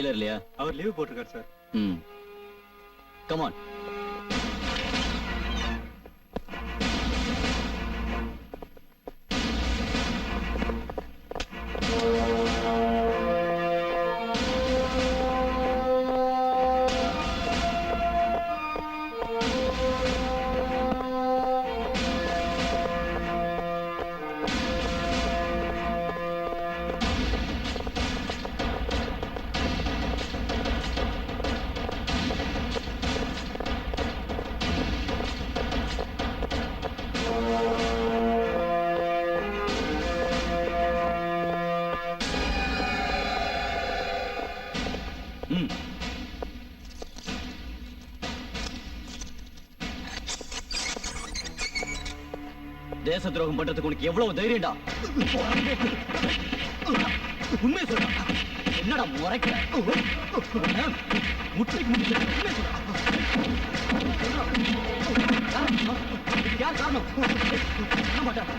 Jailer இல்லையா? அவர் leave போட்டிருக்காரு sir. Come on. தேச துரோகம் பண்றதுக்கு உனக்கு எவ்வளவு தைரியம்டா? உண்மை சொல்ற. என்னடா முறைக்க? முற்றிக்கு முடிச்சு உண்மை சொல்ற. யார் காரணம்? என்ன மாட்டேன்.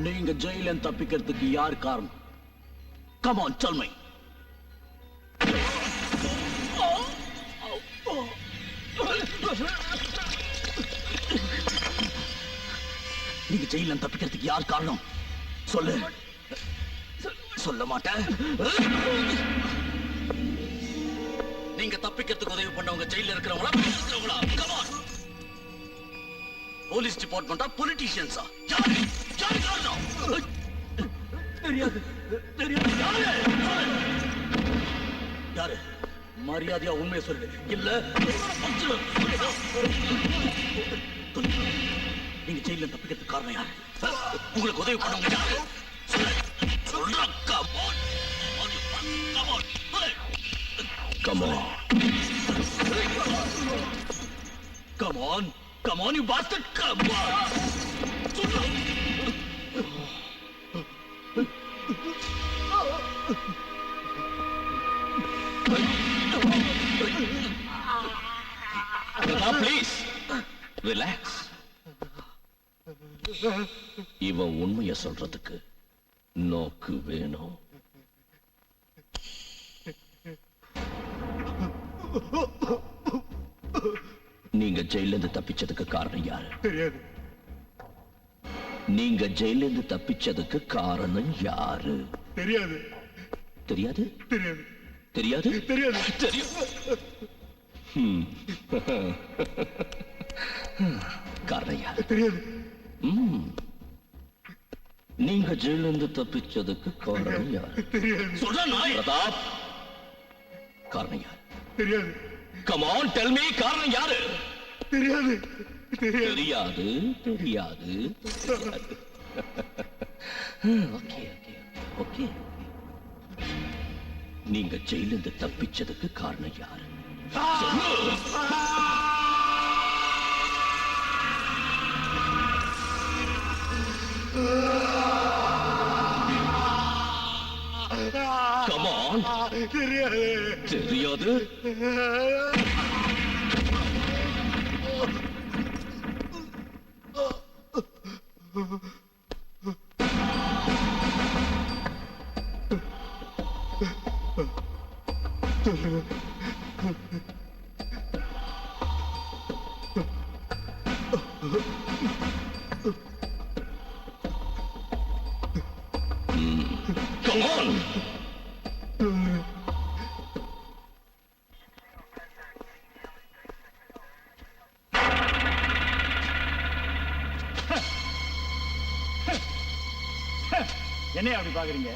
நீங்க ஜெயில தப்பிக்கிறதுக்கு யார் காரணம்? Come on, tell me. நீங்க ஜெயில தப்பிக்கிறதுக்கு யார் காரணம்? சொல்லு. சொல்ல மாட்டேன். நீங்க தப்பிக்கிறதுக்கு உதவி பண்ணவங்க ஜெயில இருக்கிறவங்களா? Come on. போலீஸ் டிபார்ட்மெண்டா, பொலிட்டீஷியன்ஸா? யாரு காரணம்? தெரியாது. யாரு? மரியாதையா உண்மையை சொல்லு. இல்ல நீங்க ஜெயில தப்பிக்கிறதுக்கு காரணம் யாரு? உங்களுக்கு உதவி பண்ணவங்க யாரு? சொல்றா. Come on, you bastard! Come on! Please, relax. இவன் உண்மையை சொல்றதுக்கு நோக்கு வேணும். நீங்க ஜெயில இருந்து தப்பிச்சதுக்கு காரணம் யாரு? தெரியாது. நீங்க ஜெயில இருந்து தப்பிச்சதுக்கு காரணம் யாரு? தெரியாது. தெரியாது? தெரியாது. தெரியாது? தெரியாது. தெரியும். காரணம் யாரு? தெரியாது. நீங்க ஜெயில இருந்து தப்பிச்சதுக்கு காரணம் யாரு? தெரியாது. சொல்ற நாய். பிரதாப், காரணம் யாரு? தெரியாது. Come on, tell me, காரணம் யாரு? தெரியாது. தெரியாது. ஓகே. நீங்க ஜெயில இருந்து தப்பிச்சதுக்கு காரணம் யாரு? Come on. தெரியாது. Come on. என்னைய அப்படி பாக்குறீங்க?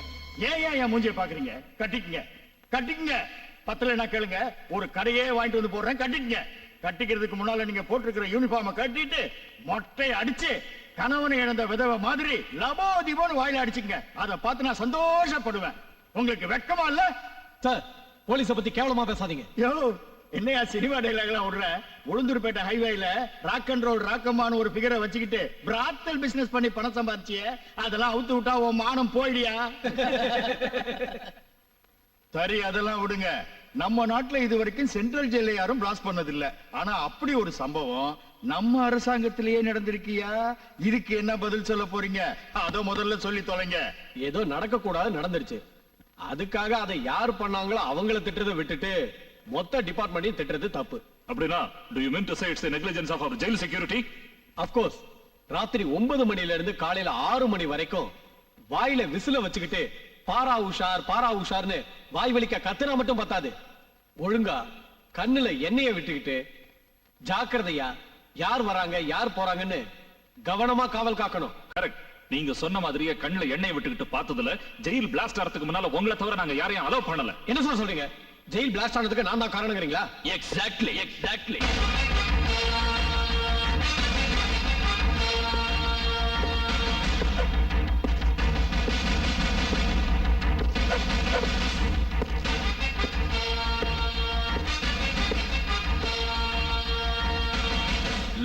ஏன் என் மூஞ்சியை பாக்குறீங்க? கட்டிக்கங்க. பத்தல கேளுங்க, ஒரு கடையே வாங்கிட்டு வந்து போடுறேன். கட்டிக்கிறதுக்கு முன்னால நீங்க போட்டிருக்கிற யூனிஃபார்மை கட்டிட்டு மொட்டை அடிச்சு கணவனை இழந்த விதவை மாதிரி லபோதிபோன்னு வாயில அடிச்சுங்க. அதை பார்த்து நான் சந்தோஷப்படுவேன். உங்களுக்கு வெக்கமா இல்ல? சார், போலீஸ பத்தி கேவலமா பேசாதீங்க. யோ, என்னையா சினிமா டைலாக் எல்லாம் விடுற? உளுந்தூர்பேட்டை ஹைவேல ராக் அண்ட் ரோல் ராக்கமான ஒரு பிகரை வச்சுக்கிட்டு பிராத்தல் பிசினஸ் பண்ணி பணம் சம்பாதிச்சிய, அதெல்லாம் அவுத்து விட்டா உன் மானம் போயிடியா? சரி, அதெல்லாம் விடுங்க. நம்ம நாட்டுல இது வரைக்கும் சென்ட்ரல் ஜெயில யாரும் பிளாஸ்ட் பண்ணது இல்ல. ஆனா அப்படி ஒரு சம்பவம் நம்ம அரசாங்கத்திலேயே நடந்திருக்கியா? இதுக்கு என்ன பதில் சொல்ல போறீங்க? அத முதல்ல சொல்லி தொலைங்க. ஏதோ நடக்க கூடாது நடந்துருச்சு, அதுக்காக அதை யார் பண்ணாங்களோ அவங்கள திட்டுறதை விட்டுட்டு மொத்த டிபார்ட்மெண்ட்டையும் திட்டுறது தப்பு. அப்படினா do you mean to say it's the negligence of our jail security? Of course. ராத்திரி 9 மணில இருந்து காலையில 6 மணி வரைக்கும் வாயில விசில வச்சுக்கிட்டு பாரா உஷார்னு வாய் வலிக்க கத்துனா மட்டும் பத்தாது, ஒழுங்கா கண்ணுல எண்ணெயை விட்டுக்கிட்டு ஜாக்கிரதையா யார் வராங்க யார் போறாங்கன்னு கவனமா காவல் காக்கணும். கரெக்ட். நீங்க சொன்ன மாதிரியே கண்ணுல எண்ணெய் விட்டுக்கிட்டு பார்த்ததுல ஜெயில் பிளாஸ்ட் ஆறதுக்கு முன்னால உங்களை தவிர நாங்க யாரையும் அலோவ் பண்ணல. என்ன சொல்றீங்க? ஜெயில் பிளாஸ்ட் ஆனதுக்கு நான் தான் காரணங்கிறீங்களா? எக்ஸாக்ட்லி.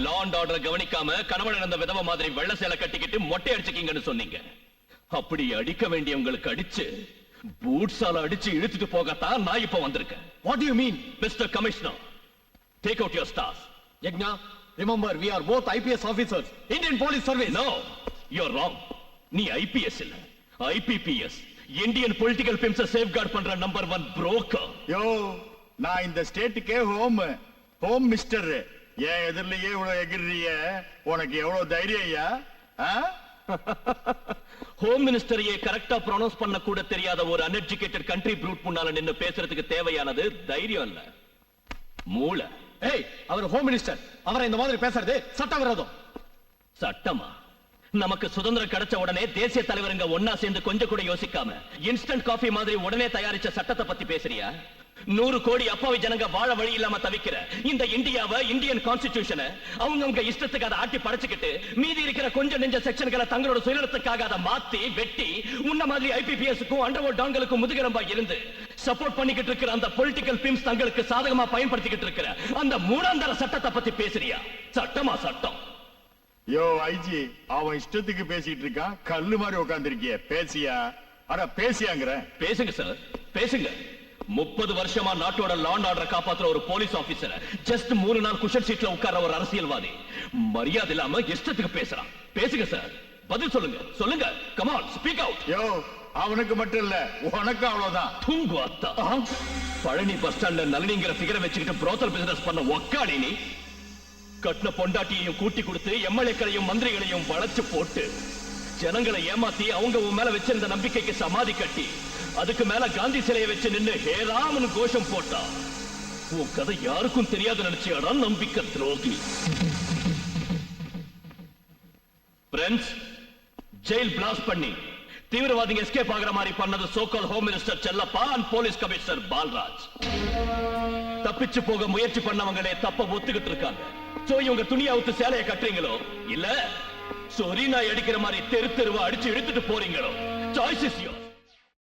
லா அண்ட் ஆர்டர் கவனிக்காம கணவன் இழந்த விதவை மாதிரி வெள்ள சேலை கட்டிக்கிட்டு மொட்டை அடிச்சுக்கீங்கன்னு சொன்னீங்க. அப்படி அடிக்க வேண்டியவங்களுக்கு அடிச்சு பூட்ஸால அடிச்சு இழுத்துட்டு போகத்தான் நான் இப்ப வந்திருக்கேன். What do you mean? Mr. Commissioner, take out your stars. Yagna, remember we are both IPS officers, Indian Police Service. No, you're wrong. நீ IPS இல்ல, IPPS, இந்தியன் பொலிட்டிக்கல் பிம்ஸ சேஃப்கார்ட் பண்ற நம்பர் 1 புரோக்கர். யோ நான் இந்த ஸ்டேட்டுக்கே ஹோம் மிஸ்டர். ஏன் எதிரிலேயே இவ்வளவு எகிரிய உனக்கு எவ்வளவு தைரியம் ஐயா? ஹோம் மினிஸ்டரையே கரெக்டா ப்ரொனவுன்ஸ் பண்ண கூட தெரியாத ஒரு அன்எஜுகேட்டட் கண்ட்ரி ப்ரூட் முன்னால நின்னு பேசுறதுக்கு தேவையானது தைரியம் இல்ல, மூளை. ஏய், அவர் ஹோம் மினிஸ்டர். அவரை இந்த மாதிரி பேசுறது சட்டவிரோதம். சட்டமா? நமக்கு சுதந்திரம் கிடைச்ச உடனே தேசிய தலைவருங்க ஒன்னா சேர்ந்து கொஞ்சம் கூட யோசிக்காம இன்ஸ்டன்ட் காஃபி மாதிரி உடனே தயாரிச்ச சட்டத்தை பத்தி பேசுறியா? 100 கோடி அப்பாவி ஜனங்க வாழ வழி இல்லாம தவிக்கிற இந்த இந்தியாவை, இந்தியன் கான்ஸ்டிடியூஷனை அவங்க இஷ்டத்துக்கு அதை ஆட்டி படைச்சுக்கிட்டு மீதி இருக்கிற கொஞ்சம் நெஞ்ச செக்ஷன்களை தங்களோட சுயநலத்துக்காக அதை மாத்தி வெட்டி உன்ன மாதிரி ஐபிபிஎஸ்க்கும் அண்டர்வோல்ட் டான்களுக்கும் முதுகெலும்பா இருந்து சப்போர்ட் பண்ணிக்கிட்டு இருக்கிற அந்த பொலிட்டிக்கல் பிம்ஸ் தங்களுக்கு சாதகமா பயன்படுத்திக்கிட்டு இருக்கிற அந்த மூணாந்தர சட்டத்தை பத்தி பேசுறியா? சட்டமா சட்டம்? யோ ஐஜி, அவன் இஷ்டத்துக்கு பேசிட்டு இருக்கான். கல்லு மாதிரி உட்கார்ந்திருக்கிய. பேசியா? அட பேசியாங்கிற. பேசுங்க சார், பேசுங்க. 30 வருஷமா நாட்டோட லாண்ட் ஆர்டர் காப்பாத்துற ஒரு போலீஸ் ஆபீசர் ஜஸ்ட் 3 நாள் குஷன் சீட்ல உட்கார்ற ஒரு அரசியல்வாதி மரியாதை இல்லாம இஷ்டத்துக்கு பேசுறான். பேசுங்க சார், பதில் சொல்லுங்க, சொல்லுங்க. Come on, speak out. யோ அவனுக்கு மட்டும் இல்ல, உனக்கு அவ்வளவுதான். தூங்கு அத்தா. பழனி பஸ் ஸ்டாண்ட்ல நளினிங்கிற ஃபிகரை வச்சுக்கிட்டு புரோத்தல் பிசினஸ் பண்ண ஒக்காடி நீ. கட்டின பொண்டாட்டியையும் கூட்டி கொடுத்து எம்எல்ஏக்களையும் மந்திரிகளையும் வளைச்சு போட்டு ஜனங்களை ஏமாத்தி அவங்க உன் மேல வச்சிருந்த நம்பிக்கைக்கு சமாதி கட்டி அதுக்கு மேல காந்தி சிலையை வச்சு நின்னு ஹே ராமன் கோஷம் போட்டா. உன் கதை யாருக்கும் தெரியாது நினைச்சியாடா நம்பிக்கை துரோகி. ஃப்ரெண்ட்ஸ், ஜெயில் பிளாஸ்ட் பண்ணி தீவிரவாதிங்க எஸ்கேப் ஆகிற மாதிரி பண்ணது so called home minister Chellappa and police commissioner Paulraj. தப்பிச்சு போக முயற்சி பண்ணவங்களே தப்ப ஒத்துக்கிட்டு இருக்காங்க. சோ இவங்க துணியை அவுத்து சேலையை கட்டுறீங்களோ இல்ல சொரி நாய் அடிக்கிற மாதிரி தெரு தெருவா அடிச்சு இழுத்துட்டு போறீங்களோ? Choice is your.